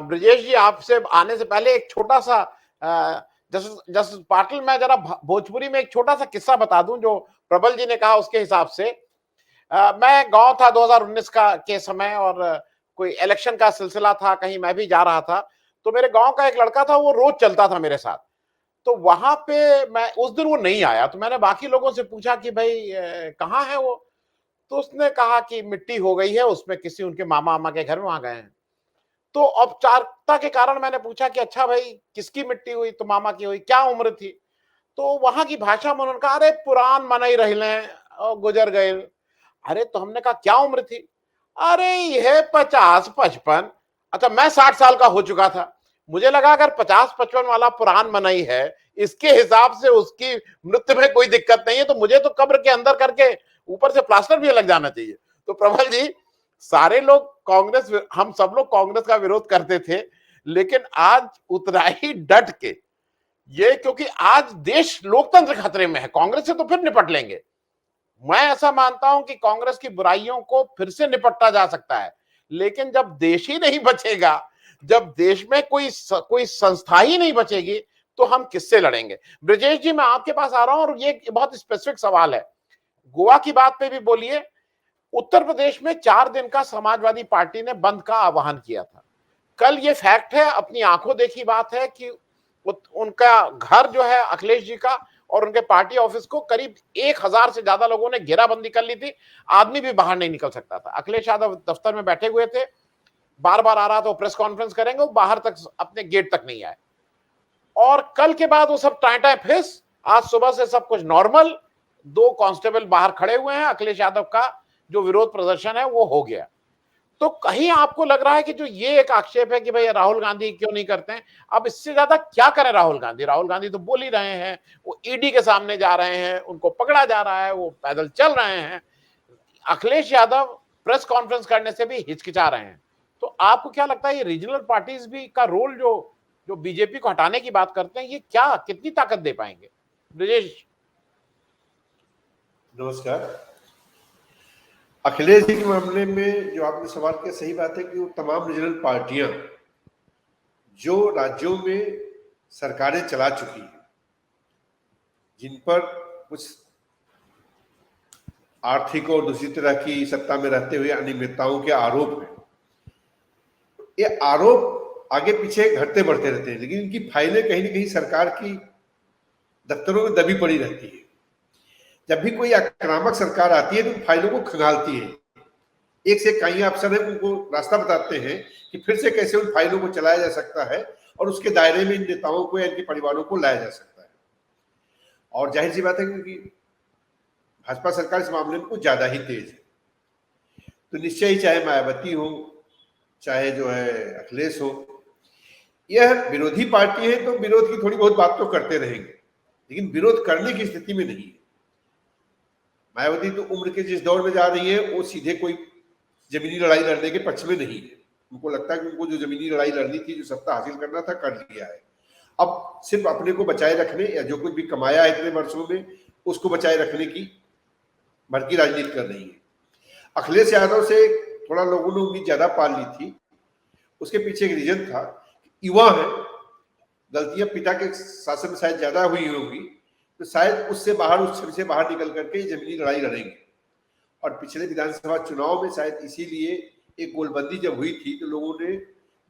ब्रजेश जी, आपसे आने से पहले एक छोटा सा जस्ट पाटिल, मैं जरा भोजपुरी में एक छोटा सा किस्सा बता दूं जो प्रबल जी ने कहा उसके हिसाब से। मैं गांव था 2019 का के समय, और कोई इलेक्शन का सिलसिला था, कहीं मैं भी जा रहा था। तो मेरे गांव का एक लड़का था, वो रोज चलता था मेरे साथ। तो वहां पे मैं उस दिन वो नहीं आया, तो मैंने बाकी लोगों से पूछा कि भाई कहाँ है वो। तो उसने कहा कि मिट्टी हो गई है उसमें, किसी उनके मामा मामा के घर में वहां गए हैं। तो औपचारिकता के कारण मैंने पूछा कि अच्छा भाई किसकी मिट्टी हुई, तो मामा की हुई, क्या उम्र थी। तो वहां की भाषा में उन्होंने कहा, अरे पुरान मनई रहले और गुजर गए। अरे तो हमने कहा क्या उम्र थी। अरे यह 50-55। अच्छा, मैं 60 साल का हो चुका था। मुझे लगा अगर 50-55 वाला पुरान मनई है, इसके हिसाब से उसकी मृत्यु में कोई दिक्कत नहीं है, तो मुझे तो कब्र के अंदर करके ऊपर से प्लास्टर भी लग जाना चाहिए। तो प्रबल जी, सारे लोग कांग्रेस, हम सब लोग कांग्रेस का विरोध करते थे, लेकिन आज उतना ही डट के ये, क्योंकि आज देश लोकतंत्र खतरे में है, कांग्रेस से तो फिर निपट लेंगे। मैं ऐसा मानता हूं कि कांग्रेस की बुराइयों को फिर से निपटा जा सकता है, लेकिन जब देश ही नहीं बचेगा, जब देश में कोई संस्था ही नहीं बचेगी, तो हम किससे लड़ेंगे। ब्रजेश जी, मैं आपके पास आ रहा हूं, और ये बहुत स्पेसिफिक सवाल है। गोवा की बात पे भी बोलिए। उत्तर प्रदेश में 4 दिन का समाजवादी पार्टी ने बंद का आह्वान किया था। कल ये फैक्ट है, अपनी आंखों देखी बात है कि उनका घर जो है अखिलेश जी का, और उनके पार्टी ऑफिस को करीब 1000 से ज्यादा लोगों ने घेराबंदी कर ली थी। आदमी भी बाहर नहीं निकल सकता था। अखिलेश यादव दफ्तर में बैठे हुए थे, बार बार आ रहा था वो प्रेस कॉन्फ्रेंस करेंगे, वो बाहर तक, अपने गेट तक नहीं आए। और कल के बाद वो सब टाइम फिस, आज सुबह से सब कुछ नॉर्मल। 2 कांस्टेबल बाहर खड़े हुए हैं, अखिलेश यादव का जो विरोध प्रदर्शन है वो हो गया। तो कहीं आपको लग रहा है कि जो ये एक आक्षेप है कि भाई राहुल गांधी क्यों नहीं करते हैं, अब इससे ज्यादा क्या करें राहुल गांधी। राहुल गांधी तो बोल ही रहे हैं, वो ईडी के सामने जा रहे हैं, उनको पकड़ा जा रहा है, वो पैदल चल रहे हैं। अखिलेश यादव प्रेस कॉन्फ्रेंस करने से भी हिचकिचा रहे हैं। तो आपको क्या लगता है, ये रीजनल पार्टीज भी का रोल, जो जो बीजेपी को हटाने की बात करते हैं, ये क्या कितनी ताकत दे पाएंगे। ब्रजेश। नमस्कार। अखिलेश जी के मामले में जो आपने सवाल किया, सही बात है कि वो तमाम रीजनल पार्टियां जो राज्यों में सरकारें चला चुकी हैं, जिन पर कुछ आर्थिक और दूसरी तरह की सत्ता में रहते हुए अनियमितताओं के आरोप हैं, ये आरोप आगे पीछे घटते बढ़ते रहते हैं, लेकिन इनकी फाइलें कहीं ना कहीं सरकार की दफ्तरों में दबी पड़ी रहती है। जब भी कोई आक्रामक सरकार आती है तो फाइलों को खंगालती है, एक से कई अफसर है उनको रास्ता बताते हैं कि फिर से कैसे उन फाइलों को चलाया जा सकता है और उसके दायरे में इन नेताओं को या इनके परिवारों को लाया जा सकता है। और जाहिर सी बात है क्योंकि भाजपा सरकार इस मामले में कुछ ज्यादा ही तेज है, तो निश्चय ही चाहे मायावती हो, चाहे जो है अखिलेश हो, यह विरोधी पार्टी है तो विरोध की थोड़ी बहुत बात तो करते रहेंगे, लेकिन विरोध करने की स्थिति में नहीं है। मायावती तो उम्र के जिस दौर में जा रही है वो सीधे कोई जमीनी लड़ाई लड़ने के पक्ष में नहीं है। उनको लगता है कि उनको जो जमीनी लड़ाई लड़नी थी, जो सत्ता हासिल करना था, कर लिया है। अब सिर्फ अपने को बचाए रखने या जो कुछ भी कमाया है इतने वर्षों में उसको बचाए रखने की भड़की राजनीति कर रही है। अखिलेश यादव से थोड़ा लोगों ने उम्मीद ज्यादा पाल ली थी। उसके पीछे एक रीजन था, युवा है, गलतियां पिता के शासन में शायद ज्यादा हुई होगी, तो शायद उससे बाहर, उस छवि से बाहर निकल करके जमीनी लड़ाई लड़ेंगे। और पिछले विधानसभा चुनाव में शायद इसीलिए एक गोलबंदी जब हुई थी तो लोगों ने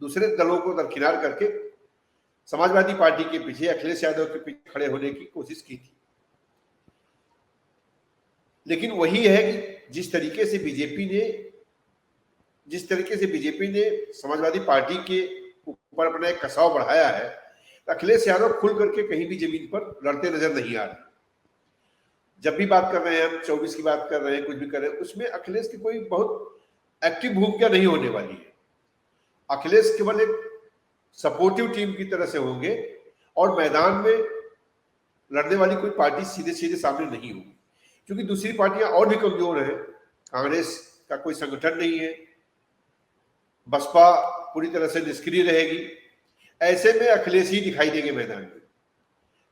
दूसरे दलों को दरकिनार करके समाजवादी पार्टी के पीछे, अखिलेश यादव के पीछे खड़े होने की कोशिश की थी। लेकिन वही है कि जिस तरीके से बीजेपी ने समाजवादी पार्टी के ऊपर अपना एक कसाव बढ़ाया है, अखिलेश यादव खुल करके कहीं भी जमीन पर लड़ते नजर नहीं आ रहे। जब भी बात कर रहे हैं हम, 24 की बात कर रहे हैं, कुछ भी कर रहे हैं, उसमें अखिलेश की कोई बहुत एक्टिव भूमिका नहीं होने वाली है। अखिलेश केवल एक सपोर्टिव टीम की तरह से होंगे और मैदान में लड़ने वाली कोई पार्टी सीधे सीधे सामने नहीं होगी, क्योंकि दूसरी पार्टियां और भी कमजोर हैं। कांग्रेस का कोई संगठन नहीं है, बसपा पूरी तरह से निष्क्रिय रहेगी। ऐसे में अखिलेश ही दिखाई देंगे मैदान में,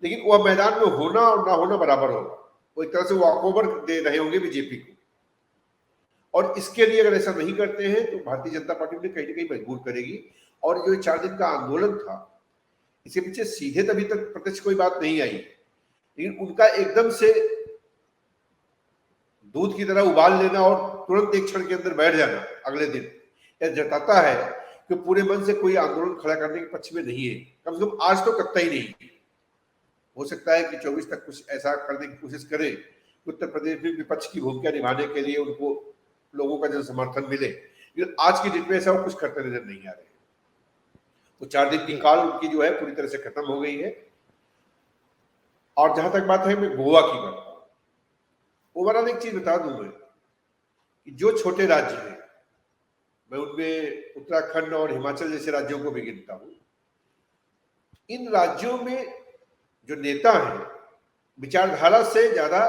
लेकिन वह मैदान में होना और ना होना बराबर होगा। वो एक तरह से वॉकओवर दे रहे होंगे बीजेपी को। और इसके लिए अगर ऐसा नहीं करते हैं तो भारतीय जनता पार्टी उन्हें कहीं ना कहीं मजबूर करेगी। और जो 4 दिन का आंदोलन था, इसके पीछे सीधे अभी तक प्रत्यक्ष कोई बात नहीं आई, लेकिन उनका एकदम से दूध की तरह उबाल लेना और तुरंत एक क्षण के अंदर बैठ जाना अगले दिन, यह जताता है कि पूरे मन से कोई आंदोलन खड़ा करने के पक्ष में नहीं है। कम से कम आज तो करता ही नहीं। हो सकता है कि 24 तक कुछ ऐसा करने की कोशिश करें, उत्तर प्रदेश में विपक्ष की भूमिका निभाने के लिए उनको लोगों का जन समर्थन मिले, लेकिन आज की डेट में ऐसा वो कुछ करते नजर नहीं आ रहे। तो 4 दिन की काल उनकी जो है पूरी तरह से खत्म हो गई है। और जहां तक बात है, मैं गोवा की करता हूं। ओवरऑल एक चीज बता दूं मैं कि जो छोटे राज्य हैं, मैं उनमें उत्तराखंड और हिमाचल जैसे राज्यों को भी गिनता हूं, इन राज्यों में जो नेता हैं विचारधारा से ज्यादा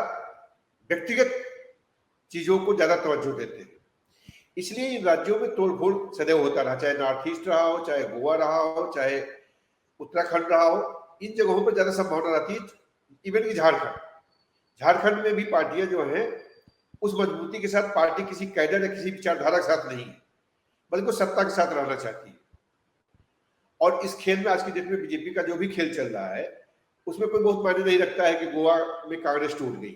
व्यक्तिगत चीजों को ज्यादा तवज्जो देते हैं। इसलिए इन राज्यों में तोड़फोड़ सदैव होता रहा, चाहे नॉर्थ ईस्ट रहा हो, चाहे गोवा रहा हो, चाहे उत्तराखंड रहा हो, इन जगहों पर ज्यादा संभावना रहती है। इवन कि झारखंड में भी पार्टियां जो हैं उस मजबूती के साथ पार्टी किसी कैडर या किसी विचारधारा के साथ नहीं, बल्कि सत्ता के साथ रहना चाहती है। और इस खेल में आज की डेट में बीजेपी का जो भी खेल चल रहा है, उसमें कोई बहुत मायने नहीं रखता है कि गोवा में कांग्रेस टूट गई।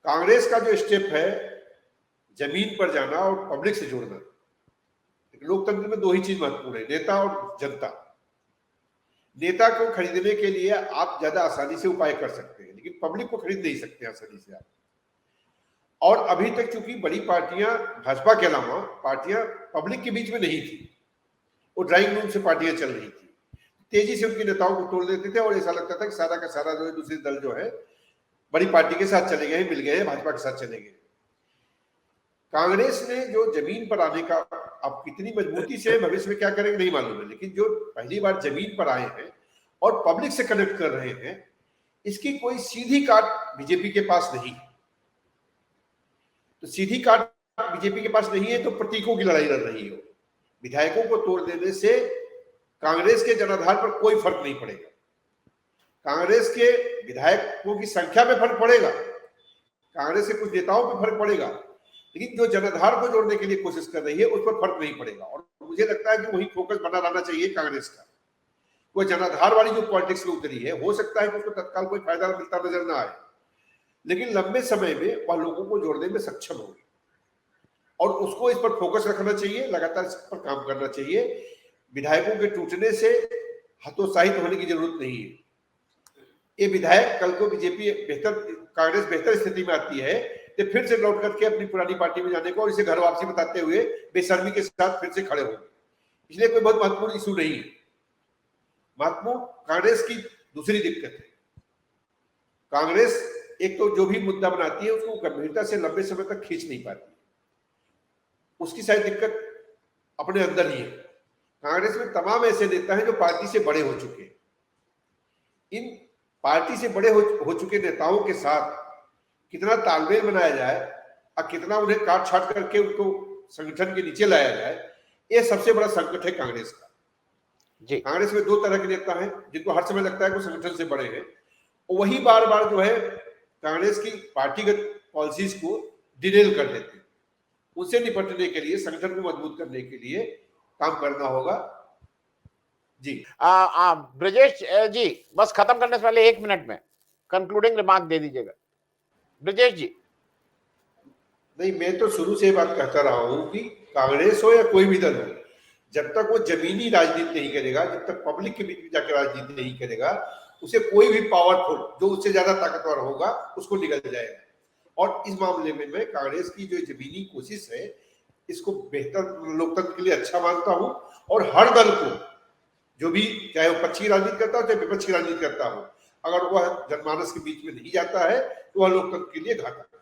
कांग्रेस का जो स्टेप है जमीन पर जाना और पब्लिक से जुड़ना, लोकतंत्र में 2 ही चीज महत्वपूर्ण है, नेता और जनता। नेता को खरीदने के लिए आप ज्यादा आसानी से उपाय कर सकते हैं, लेकिन पब्लिक को खरीद नहीं सकते आसानी से आप। और अभी तक चूंकि बड़ी पार्टियां, भाजपा के अलावा पार्टियां पब्लिक के बीच में नहीं थी, वो ड्राइंग रूम से पार्टियां चल रही थी, तेजी से उनके नेताओं को तोड़ देते थे और ऐसा लगता था कि सारा का सारा जो है दूसरे दल जो है बड़ी पार्टी के साथ चले गए, मिल गए, भाजपा के साथ चले गए। कांग्रेस ने जो जमीन पर आने का, अब कितनी मजबूती से भविष्य में क्या करेंगे नहीं मालूम है, लेकिन जो पहली बार जमीन पर आए हैं और पब्लिक से कनेक्ट कर रहे हैं, इसकी कोई सीधी काट बीजेपी के पास नहीं। तो सीधी काट बीजेपी के पास नहीं है तो प्रतीकों की लड़ाई लड़ रही हो। विधायकों को तोड़ देने से कांग्रेस के जनाधार पर कोई फर्क नहीं पड़ेगा। कांग्रेस के विधायकों की संख्या में फर्क पड़ेगा, कांग्रेस के कुछ नेताओं पर फर्क पड़ेगा, लेकिन जो जनाधार को जोड़ने के लिए कोशिश कर रही है उस पर फर्क नहीं पड़ेगा। और मुझे लगता है कि वही फोकस बना रहना चाहिए कांग्रेस का। वो जनाधार वाली जो पॉलिटिक्स में उतरी है, हो सकता है कि उसको तत्काल कोई फायदा मिलता नजर ना आए, लेकिन लंबे समय में वह लोगों को जोड़ने में सक्षम होगी और उसको इस पर फोकस रखना चाहिए, लगातार इस पर काम करना चाहिए। विधायकों के टूटने से हतोत्साहित होने की जरूरत नहीं है। ये विधायक कल को बीजेपी कांग्रेस बेहतर स्थिति में आती है तो फिर से लौट करके अपनी पुरानी पार्टी में जाने को और इसे घर वापसी बताते हुए बेशर्मी के साथ फिर से खड़े होंगे। इसलिए कोई बहुत महत्वपूर्ण इशू नहीं है। महत्वपूर्ण कांग्रेस की दूसरी दिक्कत है, कांग्रेस एक तो जो भी मुद्दा बनाती है उसको गंभीरता से लंबे समय तक खींच नहीं पाती, उसकी शायद दिक्कत अपने अंदर ही है। कांग्रेस में तमाम ऐसे नेता हैं जो पार्टी से बड़े हो चुके हैं। इन पार्टी से बड़े हो चुके नेताओं के साथ कितना तालमेल बनाया जाए और कितना उन्हें काट छाट करके उनको संगठन के नीचे लाया जाए, ये सबसे बड़ा संकट है कांग्रेस का। जी, कांग्रेस में 2 तरह के नेता हैं जिनको हर समय लगता है कि संगठन से बड़े हैं, और वही बार बार जो है कांग्रेस की पार्टीगत पॉलिसीज को डिरेल कर देते हैं। उनसे निपटने के लिए, संगठन को मजबूत करने के लिए काम करना होगा। जी ब्रजेश जी, बस खत्म करने से पहले 1 मिनट में कंक्लूडिंग रिमार्क दे दीजिएगा ब्रजेश जी। नहीं, मैं तो शुरू से बात कहता रहा हूं कि कांग्रेस हो या कोई भी दल हो, जब तक वो जमीनी राजनीति नहीं करेगा, जब तक पब्लिक के बीच में जाकर राजनीति नहीं करेगा, उसे कोई भी पावरफुल जो उससे ज्यादा ताकतवर होगा उसको निकल जाएगा। और इस मामले में मैं कांग्रेस की जो जमीनी कोशिश है इसको बेहतर लोकतंत्र के लिए अच्छा मानता हूं। और हर दल को, जो भी चाहे वो पक्ष की राजनीति करता हो चाहे विपक्ष की राजनीति करता हो, अगर वह जनमानस के बीच में नहीं जाता है तो वह लोकतंत्र के लिए घातक है।